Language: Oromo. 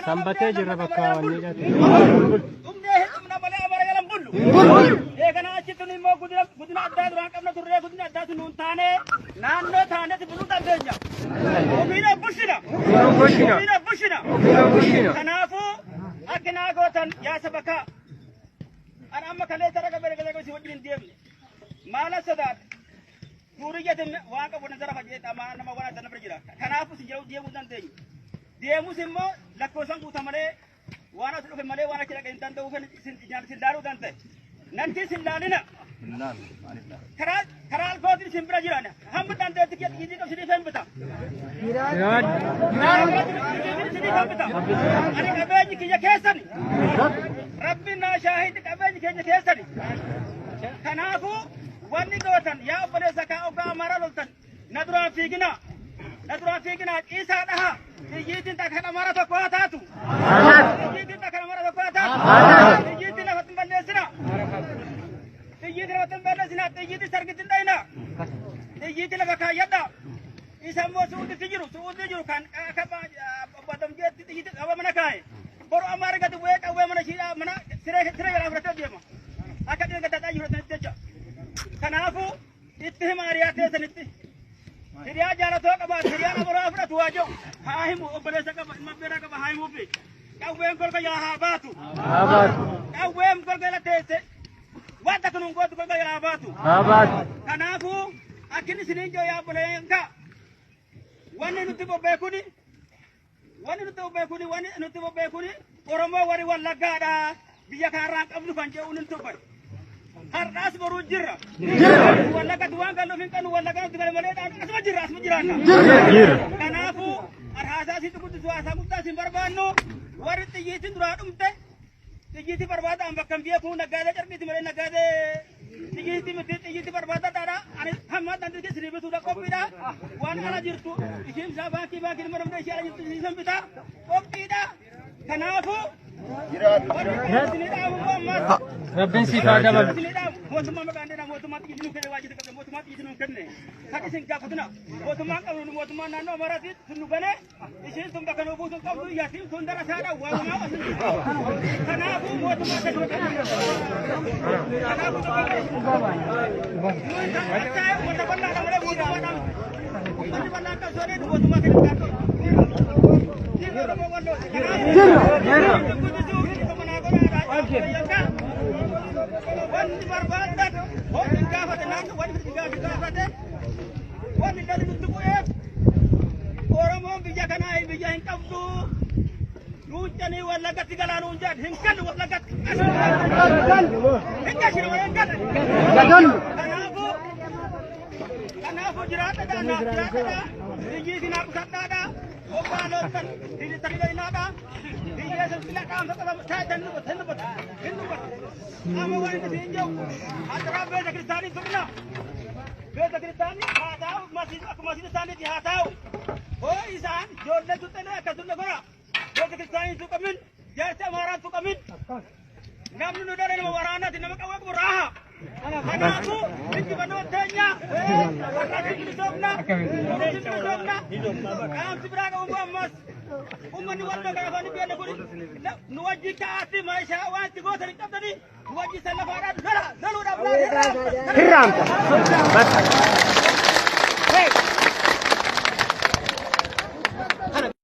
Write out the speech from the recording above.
Sambatee jirra bakka wanni jate. Umdee humna malee amara galan bullu. Eegana achitti immoo guddina addaa duraan qabna turree guddina addaatu nuun taane naannoo taanetti buluu dandeenya. Ofiina bushina. Kanaafuu akkinaa gootan yaa sabakaa. An amma kalee saraga beregalee si wajjin deemne. Maala sodaadha. Tuuriyyaatiin waan qabu nazara fageeta nama waan adda nama jira. Kanaafuu si jedhu deemuu dandeenya. Deemus immoo lakkoofsan guuta malee waan as dhufe malee waan achi dhaqeen danda'u kan sin laaluu danda'e. Nanti sin laalina. Karaa alfootiin sin bira jiran hamma dandeetti kiyyii qabsidii fen bita. Ani qabeenyi kiyya keessani. Rabbiin naa shaahidi qabeenyi keenya keessani. Kanaafuu wanni gootan yaa obboleessa kaa ogaa amara loltan na duraan fiigina. Natural fiigina isaa dhaha iyyiitiin takka namara tokko haa taatu. Iyyiitiin takka namara tokko haa taatu. Iyyiitiin lafatti balleessina. Iyyiitiin lafatti balleessina. Iyyiitiin sargitiin dhayina. Iyyiitiin lafa kaayyadha. Isa immoo suuditti jiru kan akka batamjeetti iyyiitiin qaba mana kaaye. Boru amma argatu bu'ee qawwee mana shiidhaa mana siree jalaa fudhatee deema. Akka dhiirri gaddaadhaa jiru jecha. Kanaafuu itti hima hiriyaa teessanitti. Hiriyaa jaalatoo qaba hiriyaa namoota fudhatu waajoo haa himu obboleessa qaba ilma beeraa qaba haa himuufi qawween golga yaa haa baatu qawween golga la teesse waan takka nuun gootu golga yaa haa baatu kanaafuu akkin isiniin joo yaa obboleeyyanka wanni nuti bobbeekuni Oromoo warri wallaggaadha biyya kanarraan qabnu kan jedhu nin tubbatu. Har'aas boruu jirra. Wallagga duwwaan kan dhufin qanu wallagga nuti gale malee asuma jiraanna. Kanaafuu haasaa sitti guddisuu haasaa guddaa sin barbaannu warri xiyyiitiin duraa dhumte xiyyiitii barbaadaan bakka hin beeku naggaadee carqiiti malee naggaadee xiyyiitii barbaadadhaadha. Ani hamma dandeettii sinii bituudha qophiidha. Waan ala jirtu ishiin isaa baankii dhimma namni ishee ala jirtu isiisan bitaa qophiidha. Kanaafuu Rabbiin si faa dabalu. Mootummaa maqaan dheeraa mootummaa xiyyiitiin kenne waajjira qabda mootummaa xiyyiitiin kenne kan isin gaafatuna mootummaan qabnu mootummaan naannoo Amaaraatti sun nu gane ishiin sun bakka nuu buusuun qabdu yaasiin sun dara saadha waamumaa osin kanaafuu mootummaa kan nu kenne kanaafuu wanta bal'aadha malee mootummaadhaan ummanni bal'aan kan soodee mootummaa kan hin wanti barbaadan wanti gaafate naannoo wanti gaafate wanti dhalli nutti bu'eef Oromoon biyya kanaa biyya hin qabdu nuunjanii wallaggatti galaa nuunjaan hin galu wallaggatti hin gashine wala hin galu kanaafuu jiraadha biyyi sinaa qusadhaadha obbaaloottan hidhitanidaynaadha biyya silsila qaamsa qabama taajan hin ama wani nasiin jiru asirraa beeta kiristaanii fidna beeta kiristaanii haa taa'u akkuma asiin isaaniitti haa taa'u hoo isaan ijoollee tuxxalee akkasumas gora beeta kiristaanii tuqamin jaarsi amaaraan tuqamin namni nu dhala nama waraanaati nama qawwee qabu raaha kanaafuu injifannoo teenya warraatti bilisoomna qaamsi biraa qabu ammas ummanni waldoo kana afaan biyya kun nu wajji kaa'atti maayishaa waan itti gootan hin qabdanii nu wajji sallafaadhaan galuudhaaf laata hirraamta.